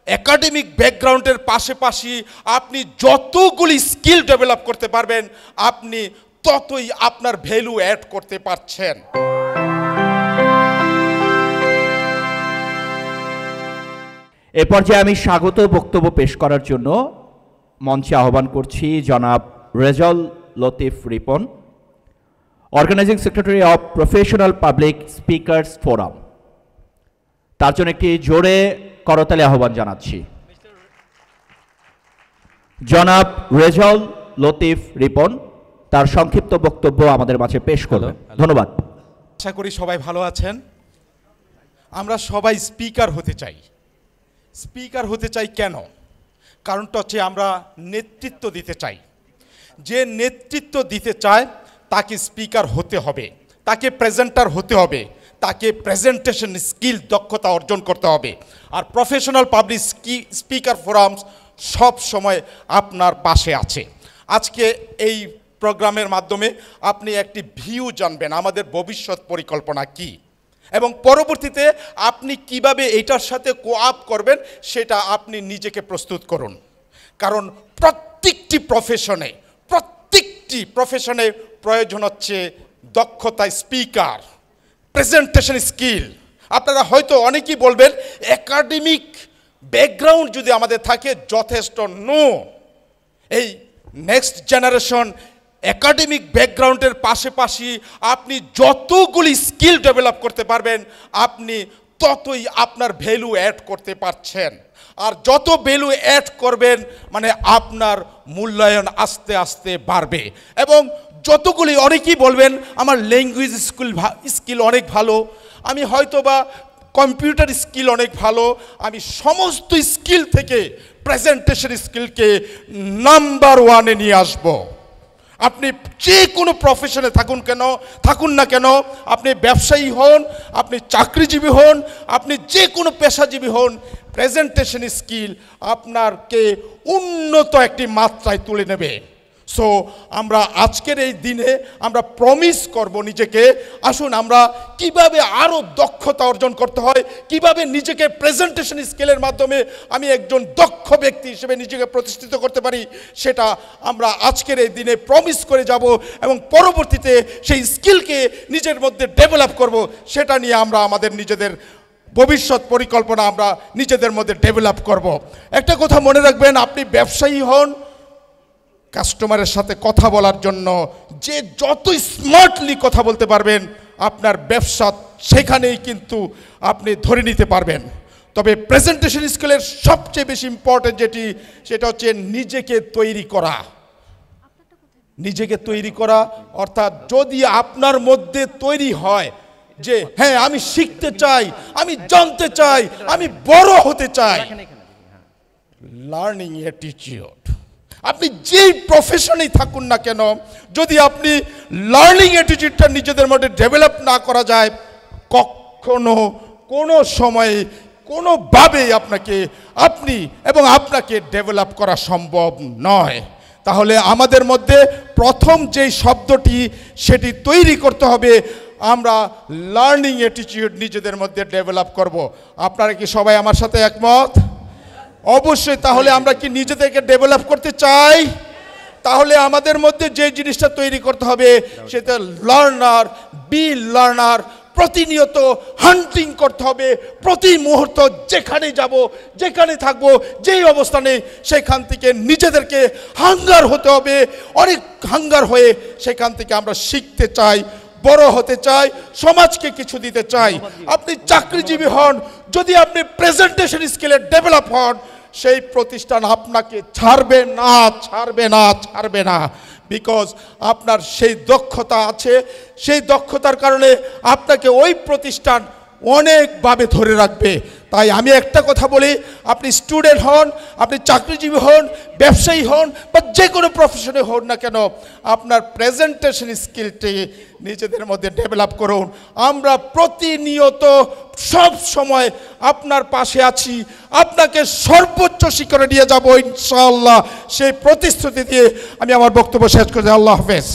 Academic ব্যাকগ্রাউন্ডের পাশাপাশি আপনি যতগুলি স্কিল ডেভেলপ করতে পারবেন আপনি ততই আপনার ভ্যালু অ্যাড করতে পারছেন। এ পর্যায়ে আমি স্বাগত বক্তব্য পেশ করার জন্য মঞ্চে আহ্বান করছি জনাব Rezaul Latif Ripon, organising secretary of professional public speakers forum. তার জন্য একটি জোরে করতালি আহ্বান জানাচ্ছি। জনাব রেজাউল লতিফ রিপন তার সংক্ষিপ্ত বক্তব্য আমাদের মাঝে পেশ করবেন। ধন্যবাদ। আশা করি সবাই ভালো আছেন। আমরা সবাই স্পিকার হতে চাই। স্পিকার হতে চাই কেন? কারণটা হচ্ছে আমরা নেতৃত্ব দিতে চাই। যে নেতৃত্ব দিতে চায় তাকে স্পিকার হতে হবে, তাকে প্রেজেন্টার হতে হবে, তাকে প্রেজেন্টেশন স্কিল দক্ষতা অর্জন করতে হবে। আর প্রফেশনাল পাবলিক স্পিকার ফোরামস সব সময় আপনার পাশে আছে। আজকে এই প্রোগ্রামের মাধ্যমে আপনি একটি ভিউ জানবেন আমাদের ভবিষ্যৎ পরিকল্পনা কি, এবং পরবর্তীতে আপনি কিভাবে এটার সাথে কোঅপ করবেন সেটা আপনি নিজেকে প্রস্তুত করুন। কারণ প্রত্যেকটি প্রফেশনে প্রয়োজন হচ্ছে দক্ষতা, স্পিকার, প্রেজেন্টেশন স্কিল। আপনারা হয়তো অনেকেই বলবেন একাডেমিক ব্যাকগ্রাউন্ড যদি আমাদের থাকে যথেষ্ট। নো, এই নেক্সট জেনারেশন একাডেমিক ব্যাকগ্রাউন্ডের পাশাপাশি আপনি যতগুলি স্কিল ডেভেলপ করতে পারবেন আপনি ততই আপনার ভ্যালু অ্যাড করতে পারছেন। আর যত ভ্যালু অ্যাড করবেন মানে আপনার মূল্যায়ন আস্তে আস্তে বাড়বে। এবং যতগুলি, অনেকেই বলবেন আমার ল্যাঙ্গুয়েজ স্কিল অনেক ভালো, আমি হয়তো বা কম্পিউটার স্কিল অনেক ভালো, আমি সমস্ত স্কিল থেকে প্রেজেন্টেশন স্কিলকে নাম্বার ওয়ানে নিয়ে আসব। আপনি যে কোনো প্রফেশনে থাকুন না কেন, আপনি ব্যবসায়ী হন, আপনি চাকরিজীবী হন, আপনি যে কোনো পেশাজীবী হন, প্রেজেন্টেশন স্কিল আপনাকে উন্নত একটি মাত্রায় তুলে নেবে। সো আমরা আজকের এই দিনে আমরা প্রমিস করব নিজেকে, আসুন আমরা কিভাবে আরও দক্ষতা অর্জন করতে হয়, কিভাবে নিজেকে প্রেজেন্টেশন স্কিলের মাধ্যমে আমি একজন দক্ষ ব্যক্তি হিসেবে নিজেকে প্রতিষ্ঠিত করতে পারি সেটা আমরা আজকের এই দিনে প্রমিস করে যাব, এবং পরবর্তীতে সেই স্কিলকে নিজের মধ্যে ডেভেলপ করব। সেটা নিয়ে আমরা আমাদের নিজেদের ভবিষ্যৎ পরিকল্পনা আমরা নিজেদের মধ্যে ডেভেলপ করব। একটা কথা মনে রাখবেন, আপনি ব্যবসায়ী হন, কাস্টমারের সাথে কথা বলার জন্য যে যত স্মার্টলি কথা বলতে পারবেন আপনার ব্যবসা সেখানেই কিন্তু আপনি ধরে নিতে পারবেন। তবে প্রেজেন্টেশন স্কিলের সবচেয়ে বেশি ইম্পর্টেন্ট সেটা হচ্ছে নিজেকে তৈরি করা। অর্থাৎ যদি আপনার মধ্যে তৈরি হয় যে হ্যাঁ আমি শিখতে চাই, আমি জানতে চাই, আমি বড় হতে চাই, লার্নিং অ্যাটিটিউড। আপনি যেই প্রফেশনেই থাকুন না কেন, যদি আপনি লার্নিং অ্যাটিটিউডটা নিজেদের মধ্যে ডেভেলপ না করা যায়, কখনো কোনো সময়ে কোনোভাবেই আপনাকে ডেভেলপ করা সম্ভব নয়। তাহলে আমাদের মধ্যে প্রথম যেই শব্দটি সেটি তৈরি করতে হবে, আমরা লার্নিং অ্যাটিটিউড নিজেদের মধ্যে ডেভেলপ করব। আপনারা কি সবাই আমার সাথে একমত? অবশ্যই। তাহলে আমরা কি নিজেদেরকে ডেভেলপ করতে চাই? তাহলে আমাদের মধ্যে যে জিনিসটা তৈরি করতে হবে সেটা লার্নার। প্রতিনিয়ত হান্টিং করতে হবে, প্রতি মুহূর্ত যেখানে যাব, যেখানে থাকবো, যেই অবস্থানে সেখান থেকে নিজেদেরকে হাঙ্গার হতে হবে। অনেক হাঙ্গার হয়ে সেখান থেকে আমরা শিখতে চাই, বড় হতে চাই, সমাজকে কিছু দিতে চাই। আপনি চাকরিজীবী হন, যদি আপনি প্রেজেন্টেশন স্কিলে ডেভেলপ হন, সেই প্রতিষ্ঠান আপনাকে ছাড়বে না। বিকজ আপনার সেই দক্ষতা আছে, সেই দক্ষতার কারণে আপনাকে ওই প্রতিষ্ঠান অনেকভাবে ধরে রাখবে। তাই আমি একটা কথা বলি, আপনি স্টুডেন্ট হন, আপনি চাকরিজীবী হন, ব্যবসায়ী হন বা যে কোনো প্রফেশনে হন না কেন, আপনার প্রেজেন্টেশন স্কিলটি নিজেদের মধ্যে ডেভেলপ করুন। আমরা প্রতিনিয়ত সব সময় আপনার পাশে আছি, আপনাকে সর্বোচ্চ শিখরে নিয়ে যাব ইনশাআল্লাহ। সেই প্রতিশ্রুতি দিয়ে আমি আমার বক্তব্য শেষ করছি। আল্লাহ হাফেজ।